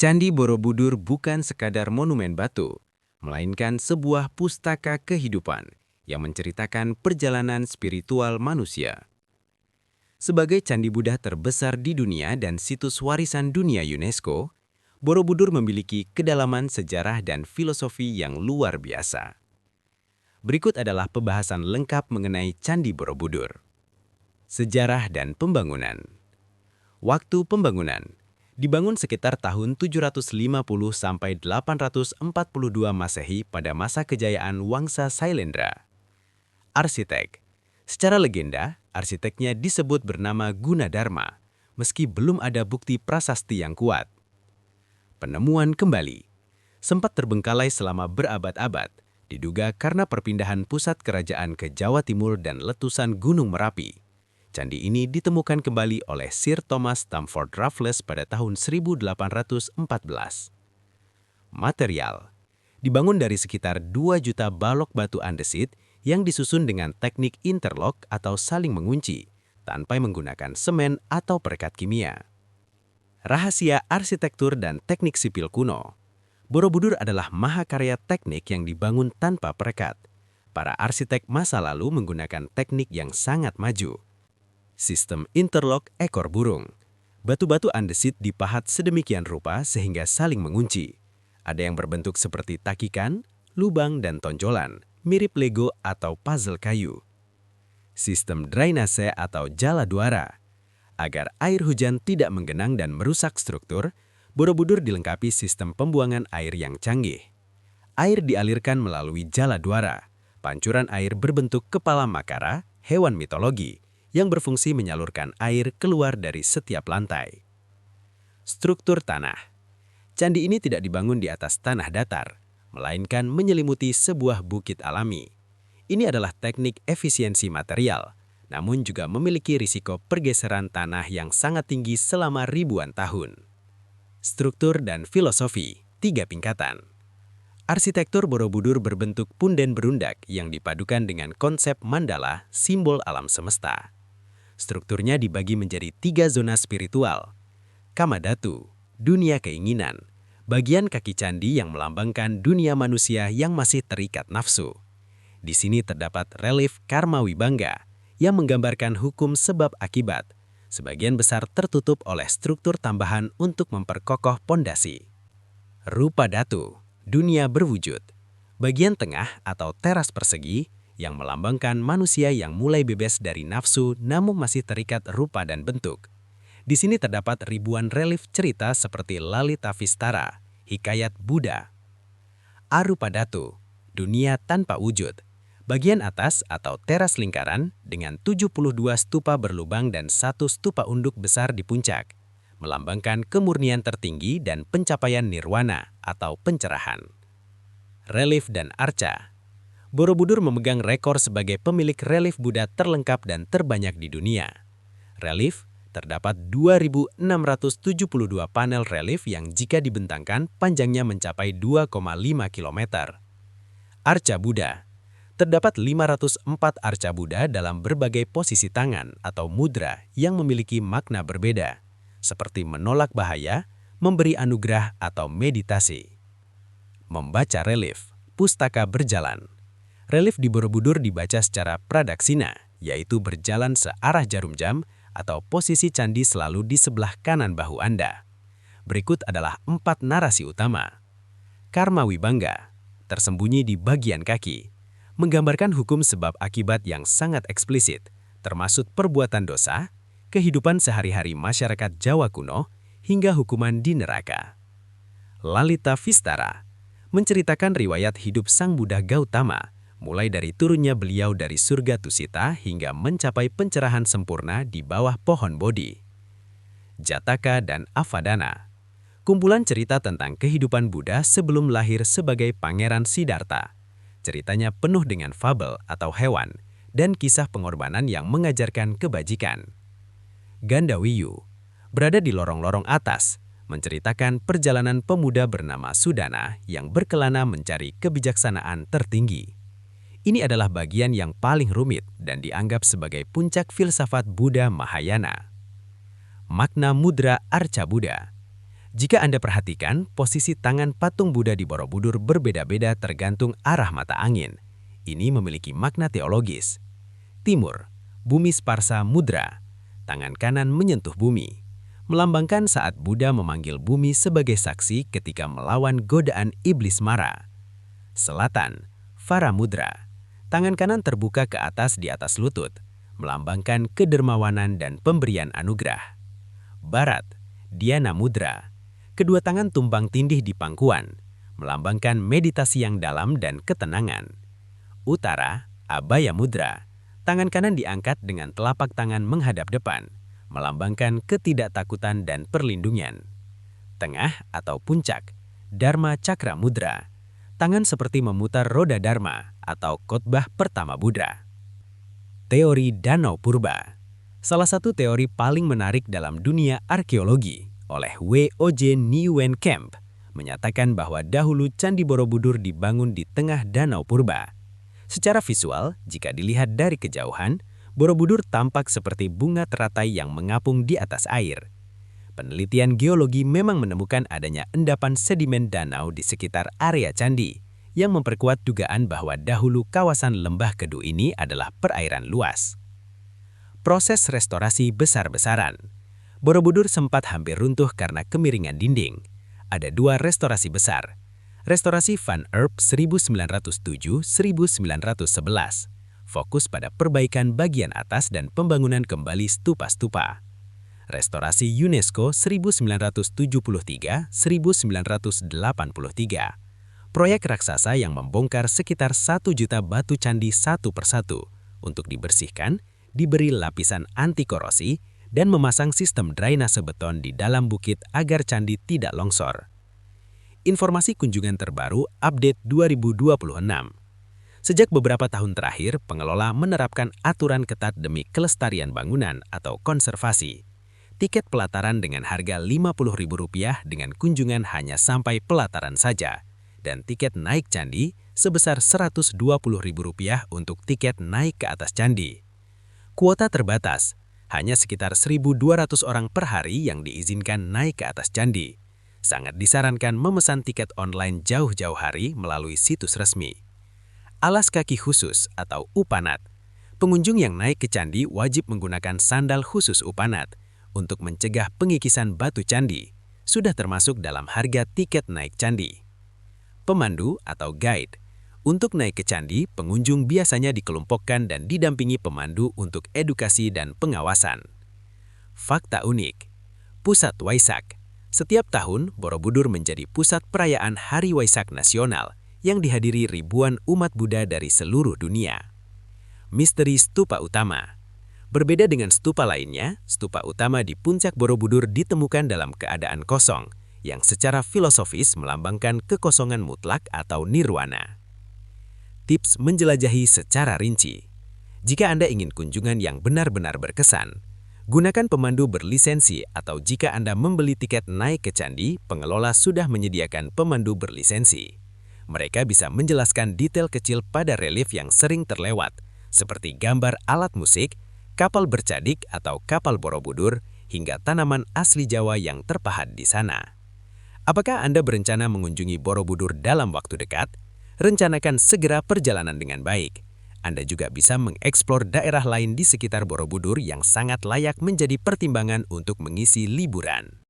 Candi Borobudur bukan sekadar monumen batu, melainkan sebuah pustaka kehidupan yang menceritakan perjalanan spiritual manusia. Sebagai candi Buddha terbesar di dunia dan situs warisan dunia UNESCO, Borobudur memiliki kedalaman sejarah dan filosofi yang luar biasa. Berikut adalah pembahasan lengkap mengenai Candi Borobudur. Sejarah dan pembangunan. Waktu pembangunan dibangun sekitar tahun 750 sampai 842 Masehi pada masa kejayaan Wangsa Sailendra. Arsitek. Secara legenda, arsiteknya disebut bernama Gunadarma, meski belum ada bukti prasasti yang kuat. Penemuan kembali. Sempat terbengkalai selama berabad-abad, diduga karena perpindahan pusat kerajaan ke Jawa Timur dan letusan Gunung Merapi. Candi ini ditemukan kembali oleh Sir Thomas Stamford Raffles pada tahun 1814. Material. Dibangun dari sekitar 2 juta balok batu andesit yang disusun dengan teknik interlock atau saling mengunci, tanpa menggunakan semen atau perekat kimia. Rahasia arsitektur dan teknik sipil kuno. Borobudur adalah mahakarya teknik yang dibangun tanpa perekat. Para arsitek masa lalu menggunakan teknik yang sangat maju. Sistem interlock ekor burung. Batu-batu andesit dipahat sedemikian rupa sehingga saling mengunci. Ada yang berbentuk seperti takikan, lubang, dan tonjolan, mirip Lego atau puzzle kayu. Sistem drainase atau jala duara. Agar air hujan tidak menggenang dan merusak struktur, Borobudur dilengkapi sistem pembuangan air yang canggih. Air dialirkan melalui jala duara, pancuran air berbentuk kepala makara, hewan mitologi, yang berfungsi menyalurkan air keluar dari setiap lantai. Struktur tanah. Candi ini tidak dibangun di atas tanah datar, melainkan menyelimuti sebuah bukit alami. Ini adalah teknik efisiensi material, namun juga memiliki risiko pergeseran tanah yang sangat tinggi selama ribuan tahun. Struktur dan filosofi, 3 tingkatan. Arsitektur Borobudur berbentuk punden berundak yang dipadukan dengan konsep mandala, simbol alam semesta. Strukturnya dibagi menjadi 3 zona spiritual. Kamadhatu, dunia keinginan, bagian kaki candi yang melambangkan dunia manusia yang masih terikat nafsu. Di sini terdapat relief Karma Wibangga yang menggambarkan hukum sebab akibat. Sebagian besar tertutup oleh struktur tambahan untuk memperkokoh pondasi. Rupa Datu, dunia berwujud, bagian tengah atau teras persegi yang melambangkan manusia yang mulai bebas dari nafsu namun masih terikat rupa dan bentuk. Di sini terdapat ribuan relief cerita seperti Lalitavistara, hikayat Buddha. Arupadatu, dunia tanpa wujud, bagian atas atau teras lingkaran dengan 72 stupa berlubang dan 1 stupa unduk besar di puncak, melambangkan kemurnian tertinggi dan pencapaian nirwana atau pencerahan. Relief dan arca. Borobudur memegang rekor sebagai pemilik relief Buddha terlengkap dan terbanyak di dunia. Relief terdapat 2.672 panel relief yang jika dibentangkan panjangnya mencapai 2,5 km. Arca Buddha. Terdapat 504 arca Buddha dalam berbagai posisi tangan atau mudra yang memiliki makna berbeda, seperti menolak bahaya, memberi anugerah, atau meditasi. Membaca relief, pustaka berjalan. Relief di Borobudur dibaca secara pradaksina, yaitu berjalan searah jarum jam atau posisi candi selalu di sebelah kanan bahu Anda. Berikut adalah 4 narasi utama. Karma Wibangga, tersembunyi di bagian kaki, menggambarkan hukum sebab akibat yang sangat eksplisit, termasuk perbuatan dosa, kehidupan sehari-hari masyarakat Jawa kuno, hingga hukuman di neraka. Lalitavistara, menceritakan riwayat hidup Sang Buddha Gautama, mulai dari turunnya beliau dari surga Tusita hingga mencapai pencerahan sempurna di bawah pohon Bodhi. Jataka dan Avadana, kumpulan cerita tentang kehidupan Buddha sebelum lahir sebagai Pangeran Siddhartha. Ceritanya penuh dengan fabel atau hewan dan kisah pengorbanan yang mengajarkan kebajikan. Gandawiyu, berada di lorong-lorong atas, menceritakan perjalanan pemuda bernama Sudana yang berkelana mencari kebijaksanaan tertinggi. Ini adalah bagian yang paling rumit dan dianggap sebagai puncak filsafat Buddha Mahayana. Makna mudra arca Buddha. Jika Anda perhatikan, posisi tangan patung Buddha di Borobudur berbeda-beda tergantung arah mata angin. Ini memiliki makna teologis. Timur, bumi Sparsa Mudra, tangan kanan menyentuh bumi, melambangkan saat Buddha memanggil bumi sebagai saksi ketika melawan godaan iblis Mara. Selatan, Vara Mudra, tangan kanan terbuka ke atas di atas lutut, melambangkan kedermawanan dan pemberian anugerah. Barat, Dhyana Mudra, kedua tangan tumpang tindih di pangkuan, melambangkan meditasi yang dalam dan ketenangan. Utara, Abhaya Mudra, tangan kanan diangkat dengan telapak tangan menghadap depan, melambangkan ketidaktakutan dan perlindungan. Tengah atau puncak, Dharma Cakra Mudra, tangan seperti memutar roda Dharma atau khotbah pertama Buddha. Teori Danau Purba, salah satu teori paling menarik dalam dunia arkeologi oleh W.O.J. Nieuwenkamp, menyatakan bahwa dahulu Candi Borobudur dibangun di tengah Danau Purba. Secara visual, jika dilihat dari kejauhan, Borobudur tampak seperti bunga teratai yang mengapung di atas air. Penelitian geologi memang menemukan adanya endapan sedimen danau di sekitar area candi, yang memperkuat dugaan bahwa dahulu kawasan Lembah Kedu ini adalah perairan luas. Proses restorasi besar-besaran. Borobudur sempat hampir runtuh karena kemiringan dinding. Ada dua restorasi besar. Restorasi Van Erp 1907-1911, fokus pada perbaikan bagian atas dan pembangunan kembali stupa-stupa. Restorasi UNESCO 1973-1983, proyek raksasa yang membongkar sekitar 1 juta batu candi satu persatu untuk dibersihkan, diberi lapisan anti-korosi, dan memasang sistem drainase beton di dalam bukit agar candi tidak longsor. Informasi kunjungan terbaru update 2026. Sejak beberapa tahun terakhir, pengelola menerapkan aturan ketat demi kelestarian bangunan atau konservasi. Tiket pelataran dengan harga Rp50.000 dengan kunjungan hanya sampai pelataran saja, dan tiket naik candi sebesar Rp120.000 untuk tiket naik ke atas candi. Kuota terbatas, hanya sekitar 1.200 orang per hari yang diizinkan naik ke atas candi. Sangat disarankan memesan tiket online jauh-jauh hari melalui situs resmi. Alas kaki khusus atau upanat. Pengunjung yang naik ke candi wajib menggunakan sandal khusus upanat untuk mencegah pengikisan batu candi. Sudah termasuk dalam harga tiket naik candi. Pemandu atau guide. Untuk naik ke candi, pengunjung biasanya dikelompokkan dan didampingi pemandu untuk edukasi dan pengawasan. Fakta unik. Pusat Waisak. Setiap tahun, Borobudur menjadi pusat perayaan Hari Waisak Nasional yang dihadiri ribuan umat Buddha dari seluruh dunia. Misteri Stupa Utama. Berbeda dengan stupa lainnya, stupa utama di puncak Borobudur ditemukan dalam keadaan kosong, yang secara filosofis melambangkan kekosongan mutlak atau nirwana. Tips menjelajahi secara rinci. Jika Anda ingin kunjungan yang benar-benar berkesan, gunakan pemandu berlisensi atau jika Anda membeli tiket naik ke candi, pengelola sudah menyediakan pemandu berlisensi. Mereka bisa menjelaskan detail kecil pada relief yang sering terlewat, seperti gambar alat musik, kapal bercadik atau kapal Borobudur, hingga tanaman asli Jawa yang terpahat di sana. Apakah Anda berencana mengunjungi Borobudur dalam waktu dekat? Rencanakan segera perjalanan dengan baik. Anda juga bisa mengeksplor daerah lain di sekitar Borobudur yang sangat layak menjadi pertimbangan untuk mengisi liburan.